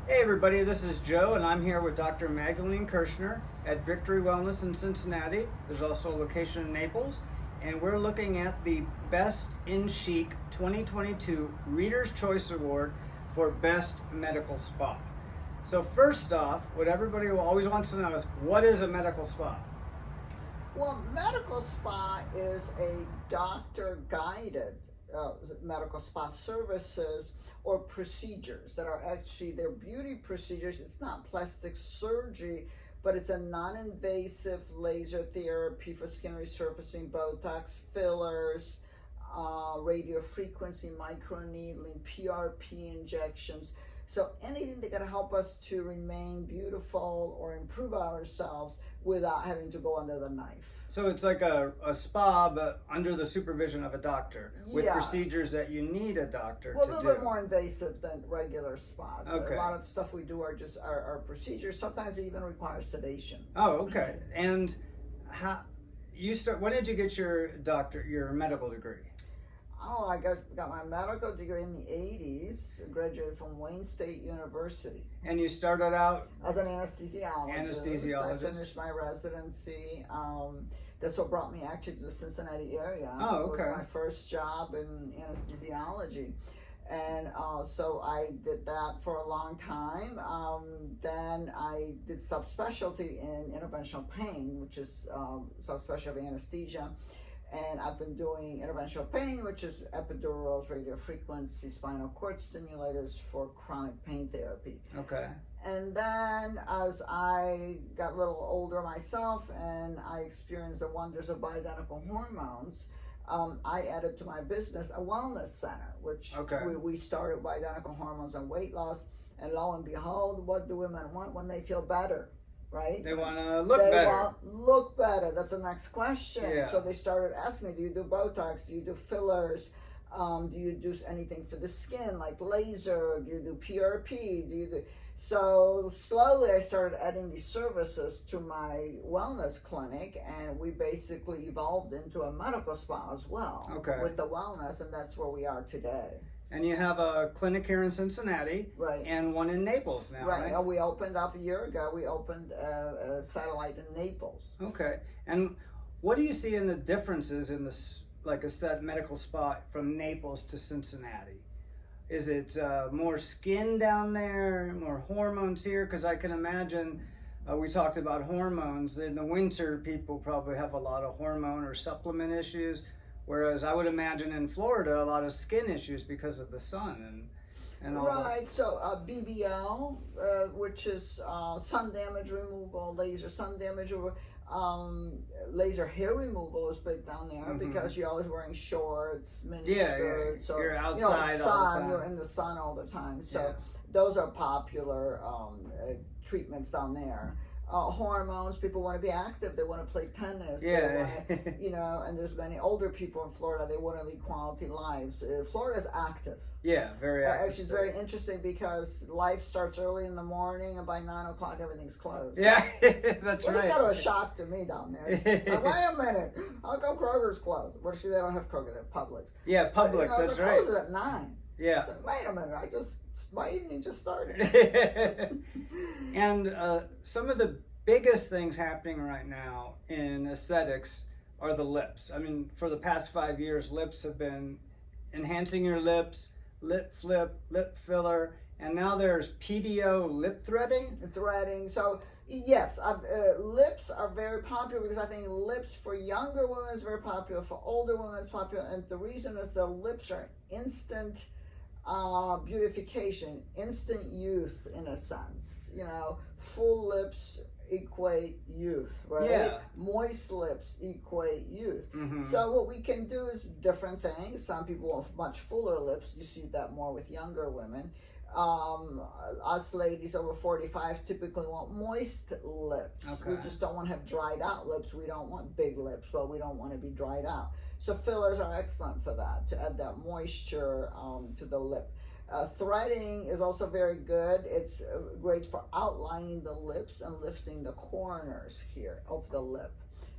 Hey everybody, this is Joe and I'm here with Dr. Magdalena Kerschner at Victory Wellness in Cincinnati. There's also a location in Naples, and we're looking at the Best in Chic 2022 Reader's Choice Award for Best Medical Spa. So first off, what everybody always wants to know is, what is a medical spa? Well, medical spa is a doctor-guided medical spa services or procedures that are actually, they're beauty procedures. It's not plastic surgery, but it's a non-invasive laser therapy for skin resurfacing, Botox, fillers, radio frequency microneedling, PRP injections. So anything that can help us to remain beautiful or improve ourselves without having to go under the knife. So it's like a spa, but under the supervision of a doctor, with Yeah. procedures that you need a doctor Well, to a do. little bit more invasive than regular spas. Okay. A lot of the stuff we do are just our procedures. Sometimes it even requires sedation. Oh, okay. And when did you get your medical degree? Oh, I got my medical degree in the 80s, graduated from Wayne State University. And you started out As an anesthesiologist. I finished my residency. That's what brought me actually to the Cincinnati area. Oh, okay. It was my first job in anesthesiology. And so I did that for a long time. Then I did subspecialty in interventional pain, which is subspecialty of anesthesia. And I've been doing interventional pain, which is epidurals, radio frequency, spinal cord stimulators for chronic pain therapy. Okay. And then as I got a little older myself and I experienced the wonders of bioidentical hormones, I added to my business a wellness center, which we started bioidentical hormones and weight loss. And lo and behold, what do women want when they feel better? Right? They want to look better. They want to look better. That's the next question. Yeah. So they started asking me, do you do Botox? Do you do fillers? Do you do anything for the skin, like laser? Do you do PRP? So slowly I started adding these services to my wellness clinic, and we basically evolved into a medical spa as well. Okay. With the wellness, and that's where we are today. And you have a clinic here in Cincinnati, right, and one in Naples now, right? Right. We opened up a year ago. We opened a satellite in Naples. Okay. And what do you see in the differences in a medical spa from Naples to Cincinnati? Is it more skin down there, more hormones here? Because I can imagine, we talked about hormones. In the winter, people probably have a lot of hormone or supplement issues. Whereas I would imagine in Florida, a lot of skin issues because of the sun and all that. Right, so BBL, which is sun damage removal, laser sun damage, laser hair removal is big down there because you're always wearing shorts, mini skirts, or you're outside all the time. You're in the sun all the time. So those are popular treatments down there. Hormones, people want to be active, they want to play tennis, they want to, and there's many older people in Florida, they want to lead quality lives. Florida's active. Yeah, very active. Actually, it's very interesting because life starts early in the morning and by 9 o'clock everything's closed. Yeah, that's right. It's kind of a shock to me down there. Like, wait a minute, how come Kroger's closed? Well, they don't have Kroger, they have Publix. Yeah, Publix, that's right. It closes at 9. Yeah. Like, wait a minute, my evening just started. And some of the biggest things happening right now in aesthetics are the lips. I mean, for the past 5 years, lips have been enhancing your lips, lip flip, lip filler, and now there's PDO lip threading. So yes, lips are very popular because I think lips for younger women is very popular, for older women it's popular, and the reason is the lips are instant beautification, instant youth in a sense. Full lips equate youth, right? Yeah. Moist lips equate youth. So what we can do is different things. Some people want much fuller lips. You see that more with younger women. Us ladies over 45 typically want moist lips. Okay. We just don't want to have dried out lips. We don't want big lips, but we don't want to be dried out. So fillers are excellent for that, to add that moisture to the lip. Threading is also very good. It's great for outlining the lips and lifting the corners here of the lip.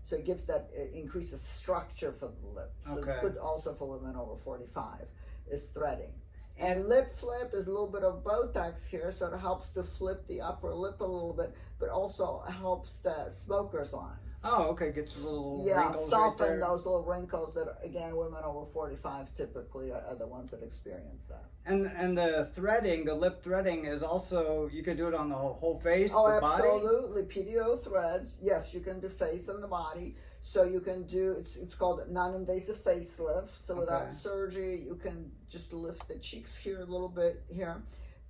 So it gives that, it increases structure for the lip. So it's good also for women over 45, is threading. And lip flip is a little bit of Botox here, so it helps to flip the upper lip a little bit, but also helps the smoker's lines. Oh, okay, gets a little Yeah, wrinkles soften right there. those little wrinkles that, again, women over 45 typically are the ones that experience that. And the threading, the lip threading is also, you could do it on the whole face, Oh, the body? absolutely. PDO threads. Yes, you can do face and the body. So you can do, it's called non-invasive facelift. So without surgery, you can just lift the cheeks here a little bit here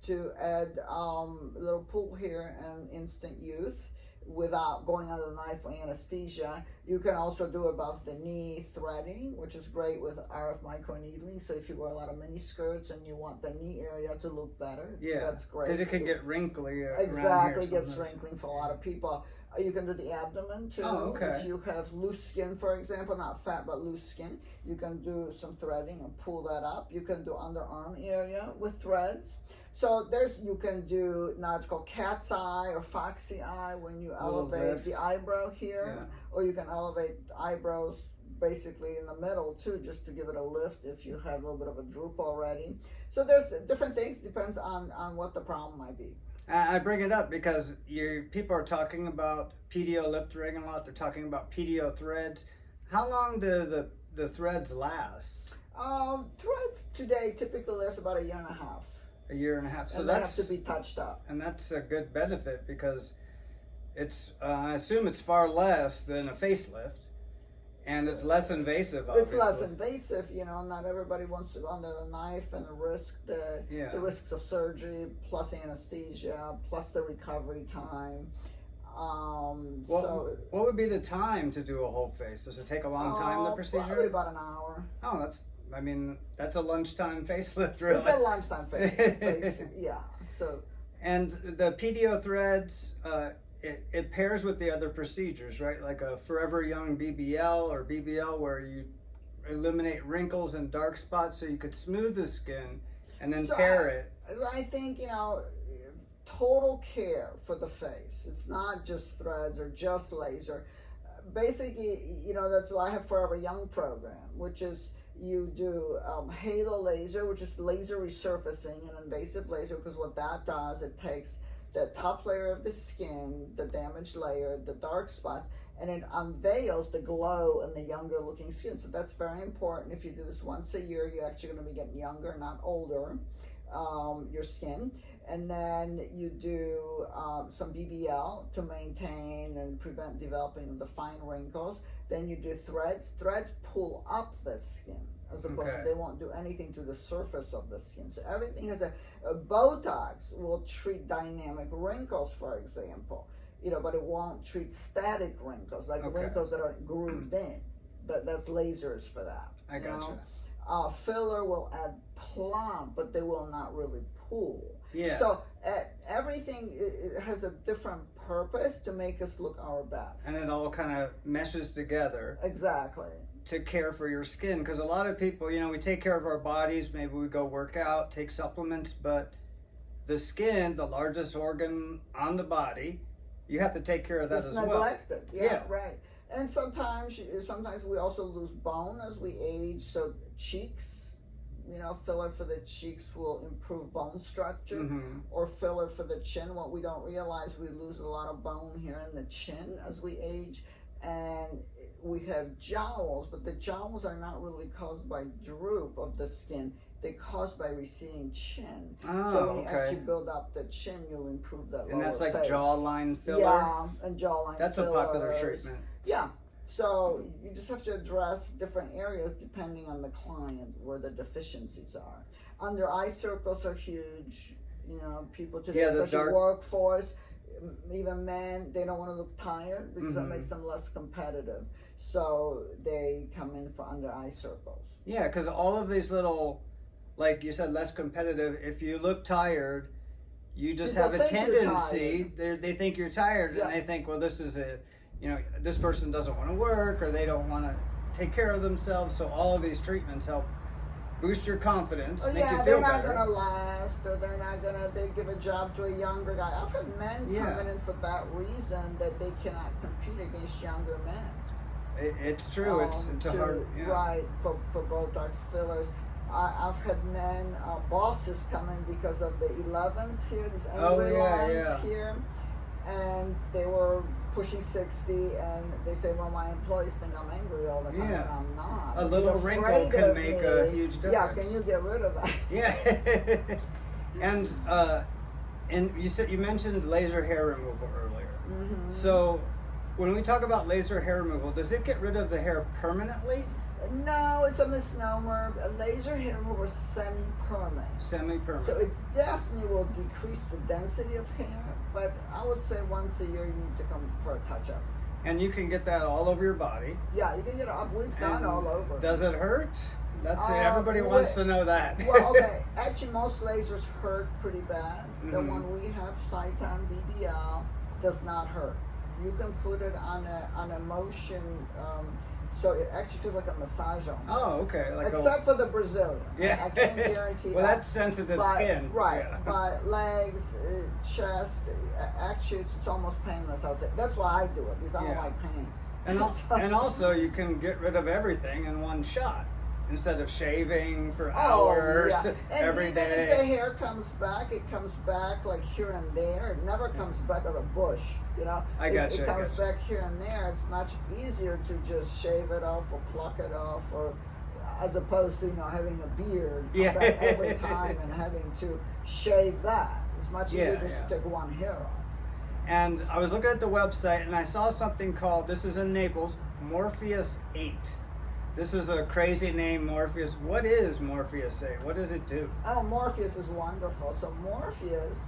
to add a little pull here and instant youth without going under the knife or anesthesia. You can also do above the knee threading, which is great with RF microneedling. So if you wear a lot of mini skirts and you want the knee area to look better, that's great. Because it can get wrinkly. Exactly, gets wrinkling for a lot of people. You can do the abdomen too. Oh, okay. If you have loose skin, for example, not fat but loose skin, you can do some threading and pull that up. You can do underarm area with threads. So you can do, now it's called cat's eye or foxy eye when you elevate the eyebrow here, or you can elevate the eyebrows basically in the middle too, just to give it a lift if you have a little bit of a droop already. So there's different things, depends on what the problem might be. I bring it up because people are talking about PDO lip threading a lot. They're talking about PDO threads. How long do the threads last? Threads today typically last about a year and a half. A year and a half. So and they have to be touched up. And that's a good benefit because it's, I assume it's far less than a facelift. And it's less invasive, obviously. It's less invasive, not everybody wants to go under the knife and risk the risks of surgery, plus anesthesia, plus the recovery time. What would be the time to do a whole face? Does it take a long time, the procedure? Probably about an hour. Oh, that's a lunchtime facelift, really. It's a lunchtime facelift, yeah. So. And the PDO threads, it pairs with the other procedures, right? Like a Forever Young BBL or BBL, where you eliminate wrinkles and dark spots so you could smooth the skin and then pair it. I think, total care for the face. It's not just threads or just laser. Basically, that's why I have Forever Young program, which is you do halo laser, which is laser resurfacing, an invasive laser, because what that does, it takes the top layer of the skin, the damaged layer, the dark spots, and it unveils the glow in the younger looking skin. So that's very important. If you do this once a year, you're actually going to be getting younger, not older, your skin. And then you do some BBL to maintain and prevent developing the fine wrinkles. Then you do threads. Threads pull up the skin, as opposed to, they won't do anything to the surface of the skin. So everything has a Botox will treat dynamic wrinkles, for example, but it won't treat static wrinkles, like wrinkles that are grooved in. That's lasers for that. I gotcha. Filler will add plump, but they will not really pull. Yeah. So everything it has a different purpose to make us look our best. And it all kind of meshes together. Exactly. To care for your skin, because a lot of people, we take care of our bodies, maybe we go work out, take supplements, but the skin, the largest organ on the body, you have to take care of that as well. It's neglected. Yeah, right. And sometimes we also lose bone as we age, so cheeks, filler for the cheeks will improve bone structure, or filler for the chin. What we don't realize, we lose a lot of bone here in the chin as we age, and we have jowls, but the jowls are not really caused by droop of the skin. They're caused by receding chin. So when you actually build up the chin, you'll improve that lower face. And that's like jawline filler? Yeah, and jawline filler. That's a popular treatment. Yeah. So you just have to address different areas depending on the client where the deficiencies are. Under eye circles are huge. People today, especially workforce, even men, they don't want to look tired because that makes them less competitive. So they come in for under eye circles. Yeah, because all of these little, like you said, less competitive. If you look tired, you just have a tendency. They think you're tired, and they think, well, this is this person doesn't want to work, or they don't want to take care of themselves. So all of these treatments help boost your confidence. Oh, yeah, they're not going to last, or they give a job to a younger guy. I've had men coming in for that reason, that they cannot compete against younger men. It's true. It's hard. Yeah. Right, for Botox fillers. I've had men, bosses come in because of the 11s here, these Oh, angry yeah, lines yeah. here, and they were pushing 60, and they say, well, my employees think I'm angry all the time, Yeah. and I'm not. A little You're wrinkle afraid can of make me. a huge difference. Yeah, can you get rid of that? Yeah. And you mentioned laser hair removal earlier. Mm-hmm. So when we talk about laser hair removal, does it get rid of the hair permanently? No, it's a misnomer. A laser hair remover is semi-permanent. Semi-permanent. So it definitely will decrease the density of hair, but I would say once a year you need to come for a touch-up. And you can get that all over your body. Yeah, you can get it up. We've done And all over. Does it hurt? That's it. Everybody wants to know that. Well, okay. Actually, most lasers hurt pretty bad. The Mhm. one we have, Sciton BBL, does not hurt. You can put it on a motion, so it actually feels like a massage almost. Oh, okay. Like Except for the Brazilian. Yeah. I can't guarantee well, that. that's sensitive But, skin. right, Yeah. but legs, chest, actually it's almost painless, I would say. That's why I do it, because I don't Yeah. like pain. And also you can get rid of everything in one shot instead of shaving for Oh, hours yeah. And every even day. if the hair comes back, it comes back like here and there. It never comes back as a bush, you know. I gotcha, It I comes gotcha. back here and there. It's much easier to just shave it off or pluck it off, or as opposed to having a beard come Yeah. back every time and having to shave that. It's much easier Yeah, just yeah. to take one hair off. And I was looking at the website and I saw something called, this is in Naples, Morpheus 8. This is a crazy name, Morpheus. What is Morpheus 8? What does it do? Oh, Morpheus is wonderful. So Morpheus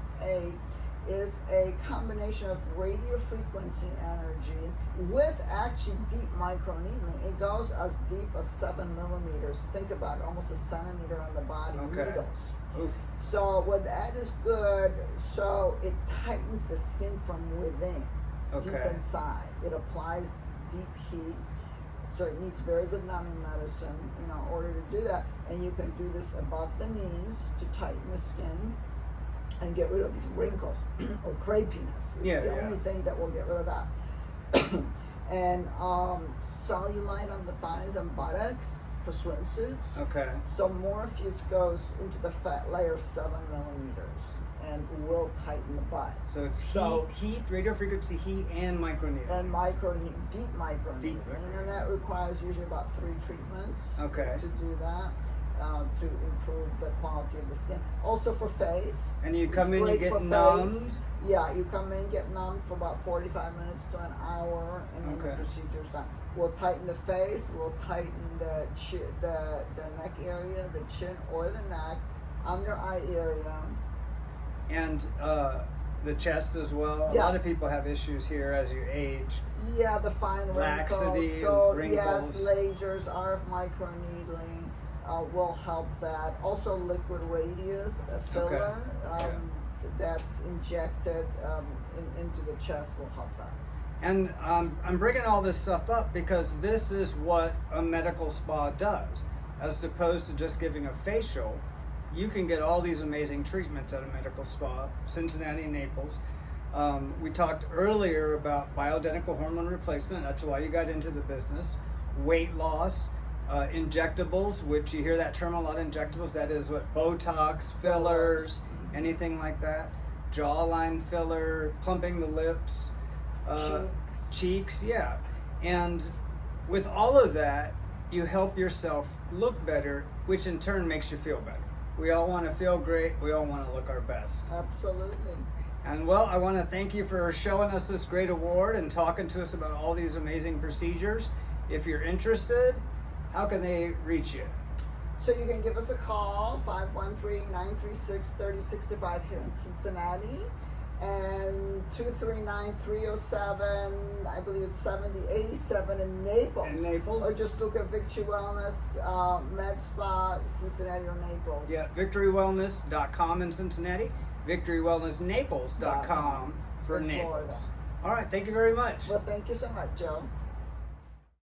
is a combination of radio frequency energy with actually deep microneedling. It goes as deep as 7 millimeters. Think about it, almost a centimeter on the body, Okay. needles. Oof. So what that is good, so it tightens the skin from within, deep Okay. inside. It applies deep heat. So it needs very good numbing medicine, in order to do that. And you can do this above the knees to tighten the skin and get rid of these wrinkles or crepiness. It's the only thing that will get rid of that. And cellulite on the thighs and buttocks for swimsuits. Okay. So Morpheus goes into the fat layer 7 millimeters and will tighten the butt. So it's So- heat, radio frequency, heat, and microneedling. And deep microneedling, and that requires usually about 3 treatments Okay. to do that, to improve the quality of the skin. Also for face. And you come it's in, you great get for face. numbed? Yeah, you come in, get numbed for about 45 minutes to an hour, and then the Okay. procedure's done. We'll tighten the face, we'll tighten the neck area, the chin or the neck, under eye area. And the chest as well. A Yeah. lot of people have issues here as you age. Yeah, the fine Laxity, wrinkles. So wrinkles. yes, lasers, RF microneedling will help that. Also, liquid radius, a filler that's injected into the chest will help that. And I'm bringing all this stuff up because this is what a medical spa does. As opposed to just giving a facial, you can get all these amazing treatments at a medical spa, Cincinnati, Naples. We talked earlier about bioidentical hormone replacement. That's why you got into the business. Weight loss, injectables, which you hear that term a lot, injectables. That is what Botox, fillers, anything like that. Jawline filler, pumping the lips, cheeks, yeah. And with all of that, you help yourself look better, which in turn makes you feel better. We all want to feel great. We all want to look our best. Absolutely. And well, I want to thank you for showing us this great award and talking to us about all these amazing procedures. If you're interested, how can they reach you? So you can give us a call, 513-936-3065 here in Cincinnati, and 239-307, I believe it's 7087 in Naples. In Naples? Or just look at Victory Wellness, Med Spa, Cincinnati or Naples. Yeah, victorywellness.com in Cincinnati, victorywellnessnaples.com for in Naples. Florida. All right, thank you very much. Well, thank you so much, Joe.